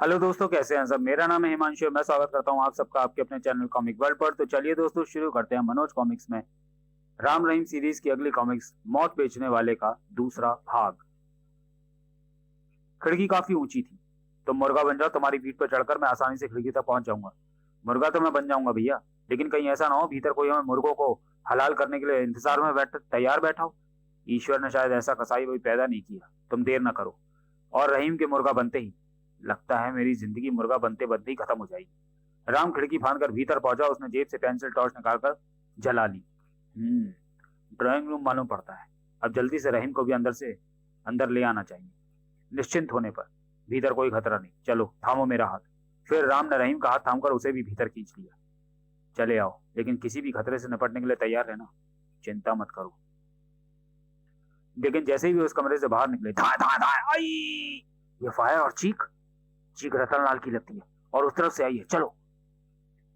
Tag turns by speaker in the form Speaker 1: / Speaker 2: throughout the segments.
Speaker 1: Hello दोस्तों, कैसे हैं सब। मेरा नाम है हिमांशु और मैं स्वागत करता हूं आप सबका आपके अपने चैनल कॉमिक वर्ल्ड पर। तो चलिए दोस्तों, शुरू करते हैं मनोज कॉमिक्स में राम रहीम सीरीज की अगली कॉमिक्स मौत बेचने वाले का दूसरा भाग। खिड़की काफी ऊंची थी। तुम मुर्गा बन जाओ, तुम्हारी पीठ पर चढ़कर मैं आसानी से खिड़की तक पहुंच जाऊंगा। मुर्गा तो मैं बन जाऊंगा भैया, लेकिन कहीं ऐसा ना हो भीतर कोई हमें मुर्गों को हलाल करने के लिए इंतजार में तैयार बैठा हो। ईश्वर ने शायद ऐसा कसाई वही पैदा नहीं किया। तुम देर ना करो। और रहीम के मुर्गा बनते ही लगता है मेरी जिंदगी मुर्गा बनते बनते ही खत्म हो जाएगी। राम खिड़की फांद कर भीतर पहुंचा। उसने जेब से पेंसिल टॉर्च निकालकर जला ली। ड्राइंग रूम मालूम पड़ता है। अब जल्दी से रहीम को भी अंदर ले आना चाहिए। निश्चिंत होने पर भीतर कोई खतरा नहीं। चलो थामो मेरा हाथ। फिर राम ने रहीम का हाथ थामकर उसे भी भीतर खींच लिया। चले आओ, लेकिन किसी भी खतरे से निपटने के लिए तैयार रहना। चिंता मत करो। लेकिन जैसे ही वे उस कमरे से बाहर निकले, धा धा धा आई, ये फायर और चीख चीख रतनलाल की लगती है और उस तरफ से आई है। चलो।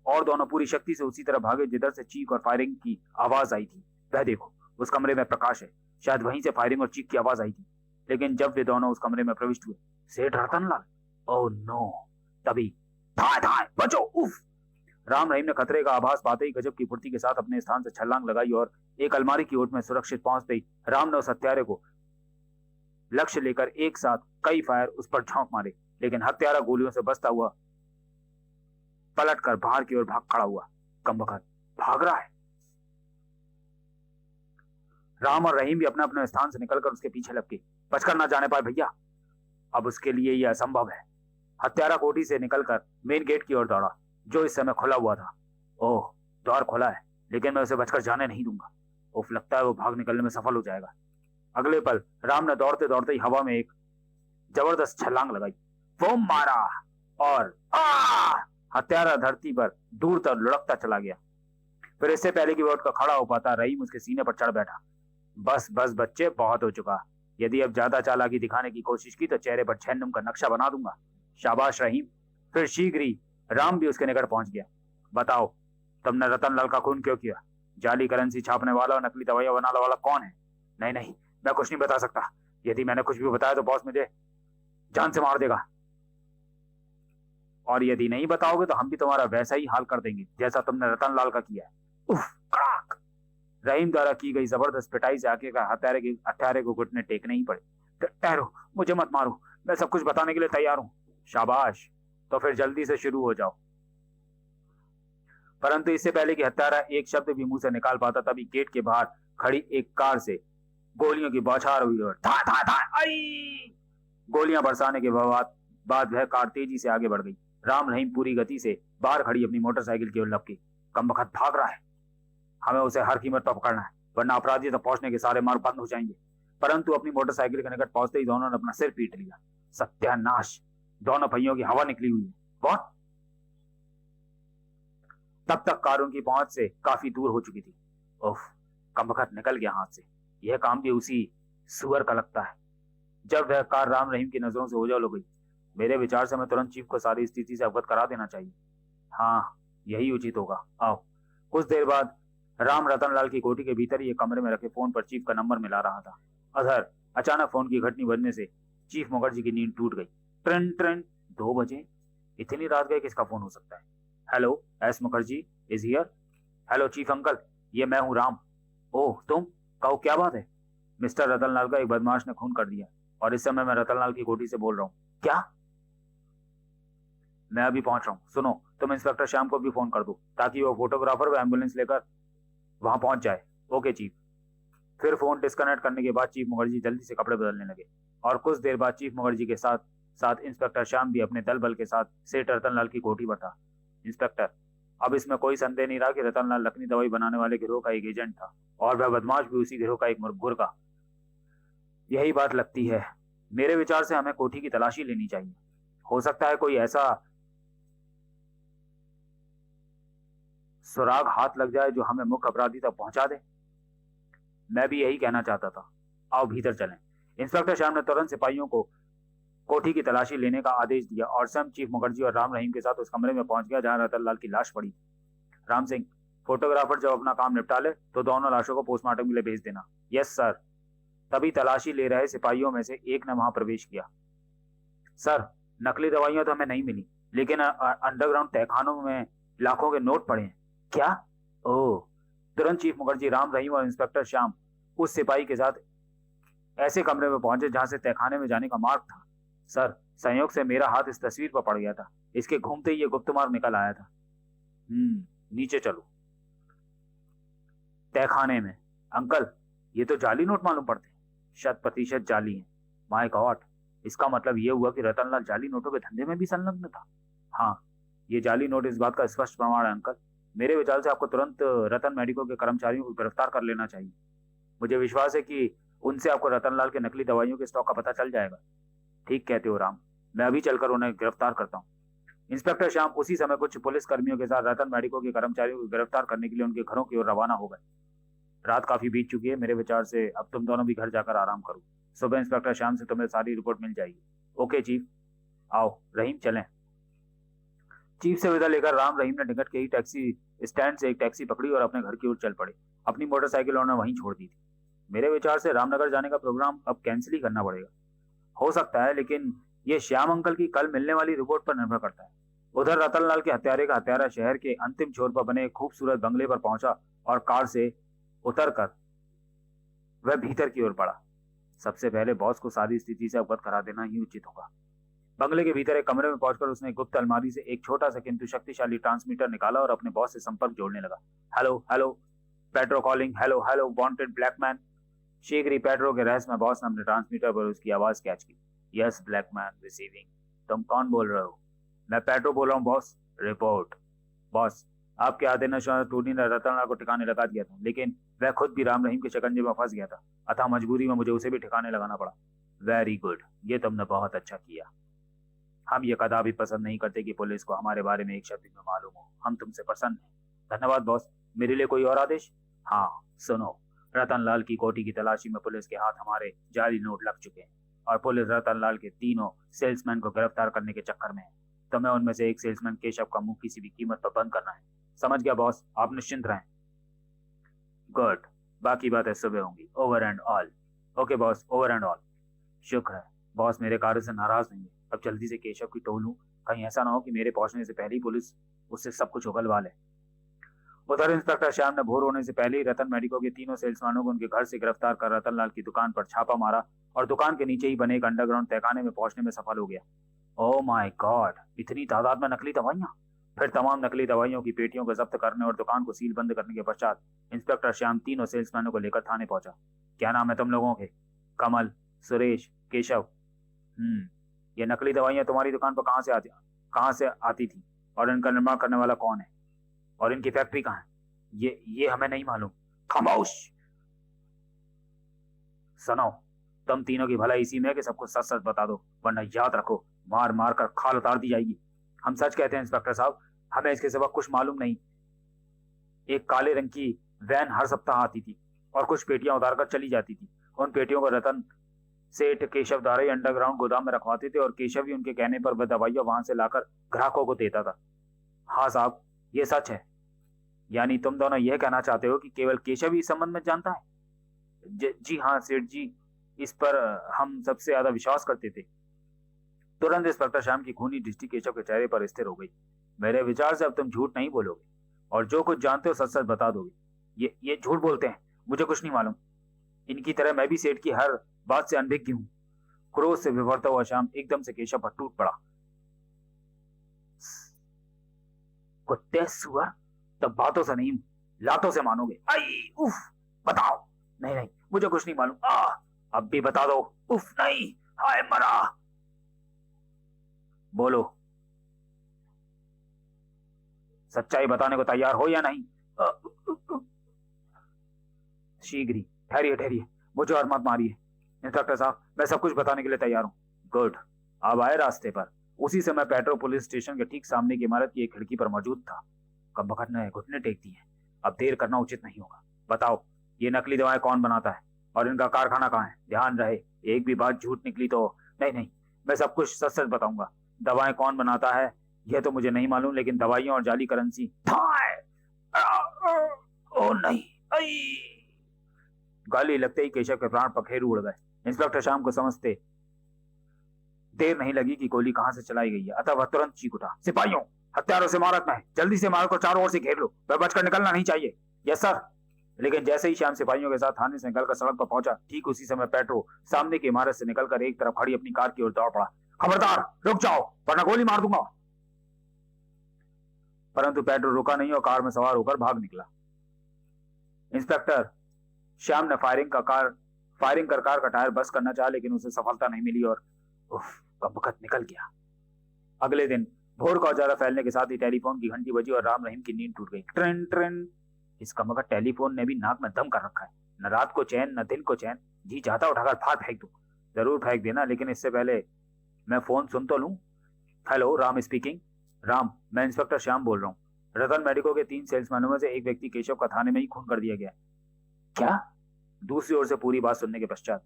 Speaker 1: और दोनों पूरी शक्ति से उसी तरह भागे जिधर से चीख और फायरिंग की आवाज आई थी। वह देखो, उस कमरे में प्रकाश है। शायद वहीं से फायरिंग और चीख की आवाज आई थी। लेकिन जब वे दोनों उस कमरे में प्रविष्ट हुए, सेठ रतनलाल, ओह नो, तभी धाय धाय बचो, उफ। राम रहीम ने खतरे का आभास पाते ही गजब की फुर्ती के साथ अपने स्थान से छलांग लगाई और एक अलमारी की ओट में सुरक्षित पहुंचते ही राम ने उस हत्यारे को लक्ष्य लेकर एक साथ कई फायर उस पर झोंक मारे। लेकिन हत्यारा गोलियों से बचता हुआ पलट कर बाहर की ओर भाग खड़ा हुआ। कमबख्त भाग रहा है। राम और रहीम भी अपने अपने स्थान से निकलकर उसके पीछे लपके। बचकर ना जाने पाए भैया। अब उसके लिए यह असंभव है। हत्यारा कोठी से निकलकर मेन गेट की ओर दौड़ा, जो इस समय खुला हुआ था। ओह, द्वार खुला है, लेकिन मैं उसे बचकर जाने नहीं दूंगा। उफ, लगता है वो भाग निकलने में सफल हो जाएगा। अगले पल राम ने दौड़ते दौड़ते ही हवा में एक जबरदस्त छलांग लगाई, वो मारा और हत्यारा धरती पर दूर तक लुढ़कता चला गया। फिर इससे पहले कि वो उठकर खड़ा हो पाता, रहीम उसके सीने पर चढ़ बैठा। बस बस बच्चे, बहुत हो चुका। यदि अब ज्यादा चालाकी दिखाने की कोशिश की तो चेहरे पर जहन्नुम का नक्शा बना दूंगा। शाबाश रहीम। फिर शीघ्र ही राम भी उसके निकट पहुंच गया। बताओ, तुमने रतनलाल का खून क्यों किया? जाली करेंसी छापने वाला और नकली दवाइयां बनाने वाला कौन है? नहीं नहीं, मैं कुछ नहीं बता सकता। यदि मैंने कुछ भी बताया तो बॉस मुझे जान से मार देगा। और यदि नहीं बताओगे तो हम भी तुम्हारा वैसा ही हाल कर देंगे जैसा तुमने रतनलाल का किया है। उफ, कड़ाक। रहीम द्वारा की गई जबरदस्त पिटाई से आके का हत्यारे को घुटने टेकने ही पड़े। ठहरो, मुझे मत मारो, मैं सब कुछ बताने के लिए तैयार हूं। शाबाश, तो फिर जल्दी से शुरू हो जाओ। परंतु इससे पहले कि हत्यारा एक शब्द भी मुंह से निकाल पाता, तभी गेट के बाहर खड़ी एक कार से गोलियों की बौछार हुई और था था था आई। गोलियां बरसाने के बाद वह कार तेजी से आगे बढ़ गई। राम रहीम पूरी गति से बाहर खड़ी अपनी मोटरसाइकिल की ओर लपके। कमबख्त भाग रहा है। हमें उसे हर कीमत पर पकड़ना है, वरना अपराधी तक पहुंचने के सारे मार्ग बंद हो जाएंगे। परंतु अपनी मोटरसाइकिल के निकट पहुंचते ही दोनों ने अपना सिर पीट लिया। सत्यानाश, दोनों पहियों की हवा निकली हुई है। कौन? तब तक कार उनकी पहुंच से काफी दूर हो चुकी थी। उफ, कमबख्त निकल गया हाथ से। यह काम भी उसी सुअर का लगता है। जब वह कार राम रहीम की नजरों से ओझल हो गई, मेरे विचार से मैं तुरंत चीफ को सारी स्थिति से अवगत करा देना चाहिए। हाँ, यही उचित होगा। आओ। कुछ देर बाद राम रतनलाल की कोठी के भीतर ही एक कमरे में रखे फोन पर चीफ का नंबर मिला रहा था। अधर अचानक फोन की घंटी बजने से चीफ मुखर्जी की नींद टूट गई। ट्रेन ट्रेन 2 बजे, इतनी रात गए, किसका फोन हो सकता है? Hello, S Mukherjee is here. Hello chief uncle, ये मैं हूँ राम। ओह तुम, कहो क्या बात है? मिस्टर रतनलाल का एक बदमाश ने खून कर दिया और इस समय मैं रतनलाल की कोठी से बोल रहा हूँ। क्या? मैं अभी पहुंच रहा हूँ। सुनो, तुम इंस्पेक्टर श्याम को भी फोन कर दो ताकि वो फोटोग्राफर व एम्बुलेंस लेकर वहां पहुंच जाए। Okay chief. फिर फोन डिस्कनेक्ट करने के बाद चीफ मुखर्जी जल्दी से कपड़े बदलने लगे और कुछ देर बाद चीफ मुखर्जी के साथ साथ इंस्पेक्टर श्याम भी अपने दल बल के साथ सेठ रतनलाल की कोठी पर था। इंस्पेक्टर, अब इसमें कोई संदेह नहीं रहा कि रतनलाल नकली दवाई बनाने वाले गिरोह का एक एजेंट था और वह बदमाश भी उसी गिरोह का एक मुर्गा। यही बात लगती है। मेरे विचार से हमें कोठी की तलाशी लेनी चाहिए। हो सकता है कोई ऐसा सुराग हाथ लग जाए जो हमें मुख्य अपराधी तक पहुंचा दे। मैं भी यही कहना चाहता था। आओ भीतर चलें। इंस्पेक्टर श्याम ने तुरंत सिपाहियों को कोठी की तलाशी लेने का आदेश दिया और स्वयं चीफ मुखर्जी और राम रहीम के साथ उस कमरे में पहुंच गया जहां रतनलाल की लाश पड़ी। राम सिंह, फोटोग्राफर जब अपना काम निपटा ले तो दोनों लाशों को पोस्टमार्टम के लिए भेज देना। Yes sir. तभी तलाशी ले रहे सिपाहियों में से एक ने वहां प्रवेश किया। सर, नकली दवाइयां तो हमें नहीं मिली, लेकिन अंडरग्राउंड तहखानों में लाखों के नोट पड़े हैं। क्या? ओह। तुरंत चीफ मुखर्जी, राम रहीम और इंस्पेक्टर श्याम उस सिपाही के साथ ऐसे कमरे में पहुंचे जहां से तहखाने में जाने का मार्ग था। सर, संयोग से मेरा हाथ इस तस्वीर पर पड़ गया था, इसके घूमते ही ये गुप्त मार्ग निकल आया था। नीचे चलो। तहखाने में। अंकल, ये तो जाली नोट मालूम पड़ते हैं। 100% जाली हैं। माय गॉड, इसका मतलब ये हुआ कि रतनलाल जाली नोटों के धंधे में भी संलग्न था। हाँ, ये जाली नोट इस बात का स्पष्ट प्रमाण है अंकल। मेरे विचार से आपको तुरंत रतन मेडिको के कर्मचारियों को गिरफ्तार कर लेना चाहिए। मुझे विश्वास है कि उनसे आपको रतनलाल के नकली दवाइयों के स्टॉक का पता चल जाएगा। ठीक कहते हो राम, मैं अभी चलकर उन्हें गिरफ्तार करता हूँ। इंस्पेक्टर श्याम उसी समय कुछ पुलिस कर्मियों के साथ रतन मेडिको के कर्मचारियों को गिरफ्तार करने के लिए उनके घरों की ओर रवाना हो गए। रात काफी बीत चुकी है, मेरे विचार से अब तुम दोनों भी घर जाकर आराम करो। सुबह इंस्पेक्टर श्याम से तुम्हें सारी रिपोर्ट मिल जाएगी। Okay chief. आओ रहीम, चलें। चीफ से विदा लेकर राम रहीम ने निकट के ही टैक्सी स्टैंड से एक टैक्सी पकड़ी और अपने घर की ओर चल पड़े। अपनी मोटरसाइकिल उन्होंने वहीं छोड़ दी थी। मेरे विचार से रामनगर जाने का प्रोग्राम अब कैंसिल ही करना पड़ेगा। हो सकता है, लेकिन ये श्याम अंकल की कल मिलने वाली रिपोर्ट पर निर्भर करता है। उधर रतनलाल के हत्यारे का हत्यारा शहर के अंतिम छोर पर बने एक खूबसूरत बंगले पर पहुंचा और कार से उतरकर वह भीतर की ओर बढ़ा। सबसे पहले बॉस को सारी स्थिति से अवगत करा देना ही उचित होगा। बंगले के भीतर एक कमरे में पहुंचकर उसने गुप्त अलमारी से एक छोटा सा किंतु शक्तिशाली ट्रांसमीटर निकाला और अपने बॉस से संपर्क जोड़ने लगा। Hello hello, petro calling. Hello hello, wanted Blackman. शीघ्र ही पेट्रो के रहस्य बॉस ने अपने ट्रांसमीटर पर उसकी आवाज कैच की। Yes Blackman receiving. तुम कौन बोल रहे हो? मैं पेट्रो बोल रहा हूँ बॉस। रिपोर्ट। बॉस, आपके आदेश टूनी ने रतनलाल को ठिकाने लगा दिया था, लेकिन वह खुद भी राम रहीम के शिकंजे में फंस गया था, अतः मजबूरी में मुझे उसे भी ठिकाने लगाना पड़ा। वेरी गुड, ये तुमने बहुत अच्छा किया। हम ये कदापि पसंद नहीं करते कि पुलिस को हमारे बारे में एक शब्द भी मालूम हो। हम तुमसे प्रसन्न हैं। धन्यवाद बॉस। मेरे लिए कोई और आदेश? हाँ सुनो, रतनलाल की कोठी की तलाशी में पुलिस के हाथ हमारे जाली नोट लग चुके हैं और पुलिस रतनलाल के तीनों सेल्समैन को गिरफ्तार करने के चक्कर में है। तुम्हें उनमें से एक सेल्समैन केशव का मुंह किसी भी कीमत पर बंद करना है। समझ गया बॉस, आप निश्चिंत रहें। गुड, बाकी बातें सुबह होंगी। Over and all. Okay boss, over and all. शुक्र है बॉस मेरे कार्य से नाराज नहीं है। अब जल्दी से केशव की टोल लूं, कहीं ऐसा ना हो कि मेरे पहुंचने से पहले ही पुलिस उससे सब कुछ उगलवा ले। उधर इंस्पेक्टर श्याम ने भोर होने से पहले ही रतन मेडिको के तीनों सेल्समैनों को उनके घर से गिरफ्तार कर रतनलाल की दुकान पर छापा मारा और दुकान के नीचे ही बने एक अंडरग्राउंड तहखाने में पहुंचने में सफल हो गया। ओह माय गॉड, इतनी तादाद में नकली दवाइयां! फिर तमाम नकली दवाइयों की पेटियों को जब्त करने और दुकान को सील बंद करने के पश्चात इंस्पेक्टर श्याम तीनों सेल्समैनों को लेकर थाने पहुंचा। क्या नाम है तुम लोगों के? कमल, सुरेश, केशव। ये नकली दवाइयां तुम्हारी दुकान पर कहाँ से आती थी और इनका निर्माण करने वाला कौन है और इनकी फैक्ट्री कहाँ है? ये हमें नहीं मालूम। खामोश। सुनो, तुम तीनों की भलाई इसी में है कि सबको सच सच बता दो, वरना याद रखो मार मार कर खाल उतार दी जाएगी। हम सच कहते हैं इंस्पेक्टर साहब, हमें इसके सिवा कुछ मालूम नहीं। एक काले रंग की वैन हर सप्ताह आती थी और कुछ पेटियां उतार कर चली जाती थी। उन पेटियों को रतन सेठ केशव द्वारा ही अंडरग्राउंड गोदाम में रखवाते थे और केशव ही उनके कहने पर वह दवाइयां वहां से लाकर ग्राहकों को देता था। हाँ साहब, ये सच है। यानी तुम दोनों यह कहना चाहते हो कि केवल केशव ही इस संबंध में जानता है? जी हाँ सेठ जी, इस पर हम सबसे ज्यादा विश्वास करते थे। तुरंत इंस्पेक्टर श्याम की खूनी दृष्टि केशव के चेहरे पर स्थिर हो गई। मेरे विचार से अब तुम झूठ नहीं बोलोगे और जो कुछ जानते हो सच सच बता दोगे। ये झूठ बोलते हैं, मुझे कुछ नहीं मालूम। इनकी तरह मैं भी सेठ की हर बात से अनभिज्ञ हूं। क्रोध से विभरता हुआ श्याम एकदम से केशव पर टूट पड़ा। कुत्ते सुअर, तब बातों से नहीं लातों से मानोगे। आई उफ, बताओ। नहीं नहीं, मुझे कुछ नहीं मालूम। अब भी बता दो। उफ नहीं, हाय मरा। बोलो, सच्चाई बताने को तैयार हो या नहीं? शीघ्र ही। ठहरिए ठहरिए, मुझे और मत मारिए। इंस्पेक्टर साहब, मैं सब कुछ बताने के लिए तैयार हूँ। गुड। अब आए रास्ते पर। उसी समय पेट्रो पुलिस स्टेशन के ठीक सामने की इमारत की एक खिड़की पर मौजूद था। कमबख्त ने घुटने टेक दिए। अब देर करना उचित नहीं होगा। बताओ, ये नकली दवाएं कौन बनाता है और इनका कारखाना कहाँ है? ध्यान रहे, एक भी बात झूठ निकली तो। नहीं नहीं, मैं सब कुछ सच सच बताऊंगा। दवाएं कौन बनाता है यह तो मुझे नहीं मालूम, लेकिन दवाइयां और जाली करेंसी। ओ नहीं, गाली लगते ही केशव के प्राण पखेरु उड़ गए। इंस्पेक्टर शाम को समझते देर नहीं लगी कि गोली कहां से चलाई गई है, अतः वह तुरंत चीख उठा, सिपाहियों, हत्यारों से मारक है, जल्दी से इमारत को चारों ओर से घेर लो, वह बचकर निकलना नहीं चाहिए। Yes sir. लेकिन जैसे ही श्याम सिपाहियों के साथ थाने से निकलकर सड़क पर पहुंचा, ठीक उसी समय पेट्रो सामने की इमारत से निकलकर एक तरफ खड़ी अपनी कार की ओर दौड़ पड़ा। खबरदार रुक जाओ वरना गोली मार दूंगा। परंतु पेट्रो रुका नहीं और कार में सवार होकर भाग निकला। इंस्पेक्टर श्याम ने फायरिंग कर कार का टायर बस्ट करना चाहा, लेकिन उसे सफलता नहीं मिली और कब वक्त निकल गया। अगले दिन भोर का उजाला फैलने के साथ ही टेलीफोन की घंटी बजी और राम रहीम की नींद टूट गई। Train train. इस कमबख्त टेलीफोन ने भी नाक में दम कर रखा है, न रात को चैन न दिन को चैन। जी चाहता उठाकर फाड़ फेंक दूं। जरूर फेंक देना, लेकिन इससे पहले मैं फोन सुन तो लूं। Hello, Ram speaking. राम, मैं इंस्पेक्टर श्याम बोल रहा हूँ। रतन मेडिको के 3 सेल्समैनों में से एक व्यक्ति केशव का थाने में ही खून कर दिया गया। क्या? दूसरी ओर से पूरी बात सुनने के पश्चात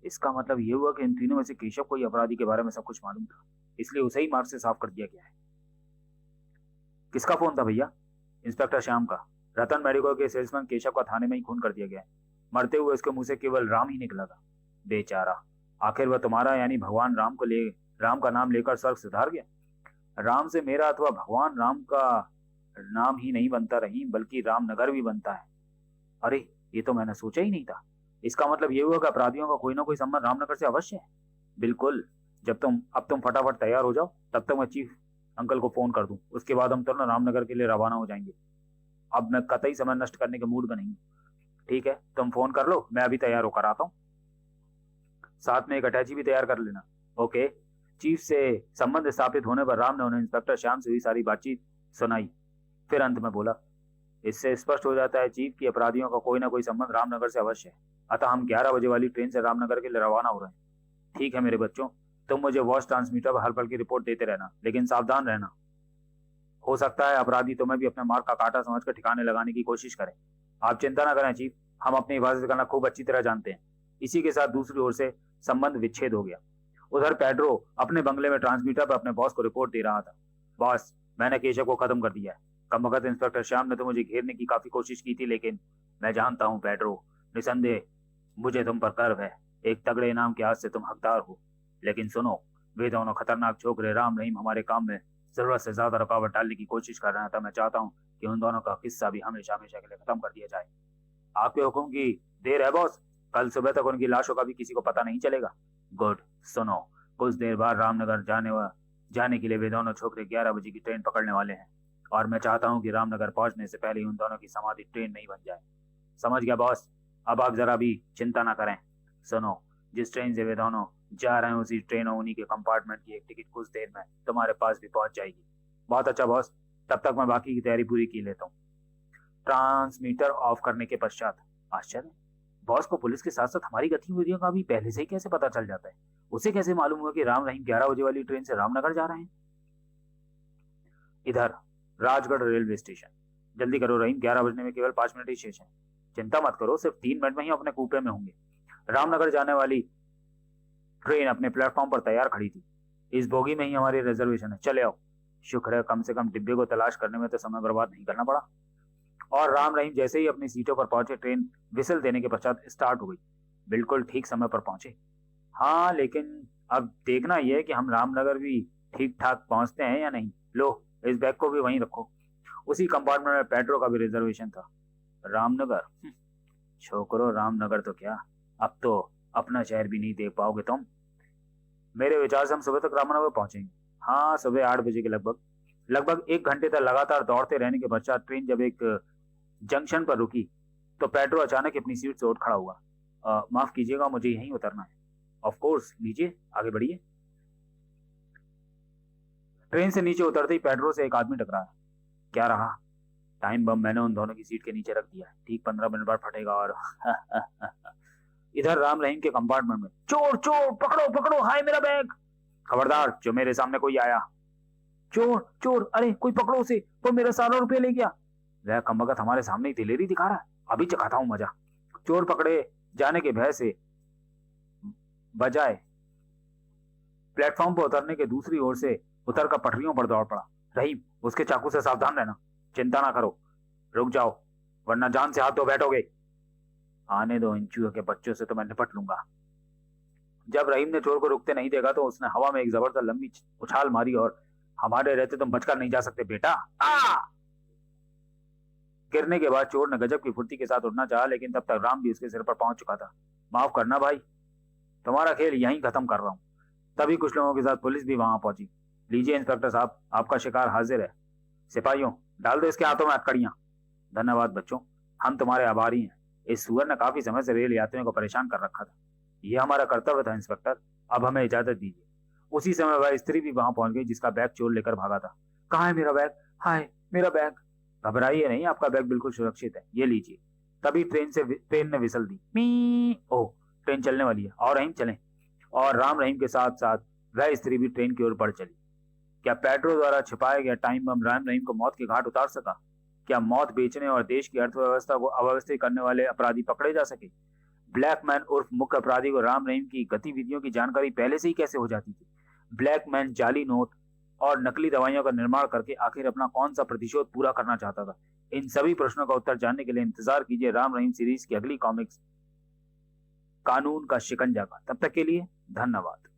Speaker 1: इसका मतलब यह हुआ कि इन तीनों में से केशव को ही अपराधी के बारे में सब कुछ मालूम था, इसलिए उसे ही मार्ग से साफ कर दिया गया है। किसका फोन था भैया? इंस्पेक्टर श्याम का। रतन मेडिको के सेल्समैन केशव का थाने में ही खून कर दिया गया है। मरते हुए उसके मुंह से केवल राम ही निकला था। बेचारा, आखिर वह तुम्हारा यानी भगवान राम का नाम लेकर स्वर्ग सुधार गया। राम से मेरा अथवा भगवान राम का नाम ही नहीं बनता रही, बल्कि रामनगर भी बनता है। अरे, ये तो मैंने सोचा ही नहीं था। इसका मतलब ये हुआ कि अपराधियों का कोई ना कोई संबंध रामनगर से अवश्य है। बिल्कुल। अब तुम फटाफट तैयार हो जाओ, तब तक मैं चीफ अंकल को फोन कर दूं। उसके बाद हम तुरंत रामनगर के लिए रवाना हो जाएंगे। अब मैं कतई समय नष्ट करने के मूड में नहीं हूं। ठीक है, तुम फोन कर लो, मैं अभी तैयार होकर आता हूँ। साथ में एक अटैची भी तैयार कर लेना। ओके। चीफ से संबंध स्थापित होने पर राम ने उन्हें इंस्पेक्टर श्याम से हुई सारी बातचीत सुनाई। फिर अंत में बोला, इससे स्पष्ट हो जाता है चीफ कि अपराधियों का कोई ना कोई संबंध रामनगर से अवश्य है। अतः हम 11 बजे वाली ट्रेन से रामनगर के लिए रवाना हो रहे हैं। ठीक है मेरे बच्चों, तुम मुझे वॉइस ट्रांसमीटर पर हर पल की रिपोर्ट देते रहना, लेकिन सावधान रहना। हो सकता है अपराधी तुम्हें भी अपने मार्ग का कांटा समझकर ठिकाने लगाने की कोशिश करें। आप चिंता न करें चीफ, हम अपनी हिफाजत करना खूब अच्छी तरह जानते हैं। इसी के साथ दूसरी ओर से संबंध विच्छेद हो गया। उधर पेड्रो अपने बंगले में ट्रांसमीटर पर अपने बॉस को रिपोर्ट दे रहा था। बॉस, मैंने केशव को खत्म कर दिया है। कमबख्त इंस्पेक्टर श्याम ने तो मुझे घेरने की काफी कोशिश की थी, लेकिन मैं जानता हूँ पेड्रो, निसंदेह मुझे तुम पर गर्व है। एक तगड़े इनाम के हाथ से तुम हकदार हो। लेकिन सुनो, वे दोनों खतरनाक छोकरे राम रहीम हमारे काम में जरूरत से ज्यादा रुकावट डालने की कोशिश कर रहे था। मैं चाहता हूँ कि उन दोनों का किस्सा भी हमेशा हमेशा के लिए खत्म कर दिया जाए। आपके हुक्म की देर है बॉस। कल सुबह तक उनकी लाशों का भी किसी को पता नहीं चलेगा। गुड। सुनो, कुछ देर बाद रामनगर जाने के लिए वे दोनों छोकरे 11 बजे की ट्रेन पकड़ने वाले हैं, और मैं चाहता हूँ कि रामनगर पहुंचने से पहले उन दोनों की समाधि ट्रेन नहीं बन जाए। समझ गया बॉस? अब आप जरा भी चिंता ना करें। सुनो, जिस ट्रेन से वे दोनों जा रहे हैं उसी ट्रेन और उन्हीं के कंपार्टमेंट की एक टिकट कुछ देर में तुम्हारे पास भी पहुंच जाएगी। बहुत अच्छा बॉस, तब तक मैं बाकी की तैयारी पूरी की लेता हूँ। ट्रांसमीटर ऑफ करने के पश्चात आश्चर्य, बॉस को पुलिस के साथ साथ हमारी गतिविधियों का भी पहले से ही कैसे पता चल जाता है? उसे कैसे मालूम हुआ कि राम रहीम 11 बजे वाली ट्रेन से रामनगर जा रहे हैं? इधर राजगढ़ रेलवे स्टेशन। जल्दी करो रहीम, 11 बजने में केवल 5 मिनट ही शेष है। चिंता मत करो, सिर्फ 3 मिनट में ही अपने कूपे में होंगे। रामनगर जाने वाली ट्रेन अपने प्लेटफॉर्म पर तैयार खड़ी थी। इस बोगी में ही हमारी रिजर्वेशन है, चले आओ। शुक्र है कम से कम डिब्बे को तलाश करने में तो समय बर्बाद नहीं करना पड़ा। और राम रहीम जैसे ही अपनी सीटों पर पहुंचे, ट्रेन विसल देने के पश्चात स्टार्ट हो गई। बिल्कुल ठीक समय पर पहुंचे। हाँ, लेकिन अब देखना यह है कि हम रामनगर भी ठीक ठाक पहुंचते हैं या नहीं। लो, इस बैग को भी वहीं रखो। उसी कंपार्टमेंट में पेट्रो का भी रिजर्वेशन था। रामनगर, छोकरो, रामनगर तो क्या, अब तो अपना शहर भी नहीं देख पाओगे तुम। मेरे विचार से हम सुबह तक रामनगर पहुंचेंगे। हाँ, सुबह 8 बजे के लगभग 1 घंटे तक लगातार दौड़ते रहने के पश्चात ट्रेन जब एक जंक्शन पर रुकी तो पेट्रो अचानक अपनी सीट से उठ खड़ा हुआ। माफ कीजिएगा, मुझे यहीं उतरना है। ऑफ कोर्स, लीजिए, आगे बढ़िए। ट्रेन से नीचे उतरते ही पेट्रो से एक आदमी टकराया। क्या रहा? टाइम बम मैंने उन दोनों की सीट के नीचे रख दिया है। ठीक 15 मिनट बाद फटेगा। और इधर राम रहीम के कंपार्टमेंट में, चोर चोर, पकड़ो पकड़ो, हाय मेरा बैग। खबरदार, जो मेरे सामने कोई आया। चोर चोर, अरे कोई पकड़ो उसे, वो मेरा सारा रुपया ले गया। वह कमबख्त हमारे सामने ही दिलेरी दिखा रहा है, अभी चखाता हूं मजा। चोर पकड़े जाने के भय से बजाय प्लेटफॉर्म पर उतरने के दूसरी ओर से उतर कर पटरियों पर दौड़ पड़ा। रहीम, उसके चाकू से सावधान रहना। चिंता ना करो, रुक जाओ वरना जान से हाथ धो बैठोगे। आने दो, इन चूहे के बच्चों से तो मैं निपट लूंगा। जब रहीम ने चोर को रुकते नहीं देखा तो उसने हवा में एक जबरदस्त लंबी उछाल मारी और हमारे रहते तुम बचकर नहीं जा सकते बेटा। आ! गिरने के बाद चोर ने गजब की फुर्ती के साथ उड़ना चाहा, लेकिन तब तक राम भी उसके सिर पर पहुंच चुका था। माफ करना भाई, तुम्हारा खेल यहीं खत्म कर रहा हूँ। तभी कुछ लोगों के साथ पुलिस भी वहां पहुंची। लीजिए इंस्पेक्टर साहब, आपका शिकार हाजिर है। सिपाहियों, डाल दो इसके हाथों में हथकड़ियां। धन्यवाद बच्चों, हम तुम्हारे आभारी हैं। इस सुअर ने काफी समय से रेल यात्रियों को परेशान कर रखा था। यह हमारा कर्तव्य था इंस्पेक्टर, अब हमें इजाजत दीजिए। उसी समय वह स्त्री भी वहां पहुंच गई जिसका बैग चोर लेकर भागा था। कहाँ है मेरा बैग? हाय मेरा बैग। घबराइए नहीं, आपका बैग बिल्कुल सुरक्षित है, ये लीजिए। तभी ट्रेन ने विसल दी। मी ओह, ट्रेन चलने वाली है, और रहीम चलें। और राम रहीम के साथ साथ वह स्त्री भी ट्रेन की ओर बढ़ चली। क्या पेड्रो द्वारा छिपाया गया टाइम बम राम रहीम को मौत के घाट उतार सका? क्या मौत बेचने और देश की अर्थव्यवस्था को अव्यवस्थित करने वाले अपराधी पकड़े जा सके? ब्लैक मैन उर्फ मुख्य अपराधी को राम रहीम की गतिविधियों की जानकारी पहले से ही कैसे हो जाती थी? ब्लैक मैन जाली नोट और नकली दवाइयों का निर्माण करके आखिर अपना कौन सा प्रतिशोध पूरा करना चाहता था? इन सभी प्रश्नों का उत्तर जानने के लिए इंतजार कीजिए राम रहीम सीरीज की अगली कॉमिक्स कानून का शिकंजा का। तब तक के लिए धन्यवाद।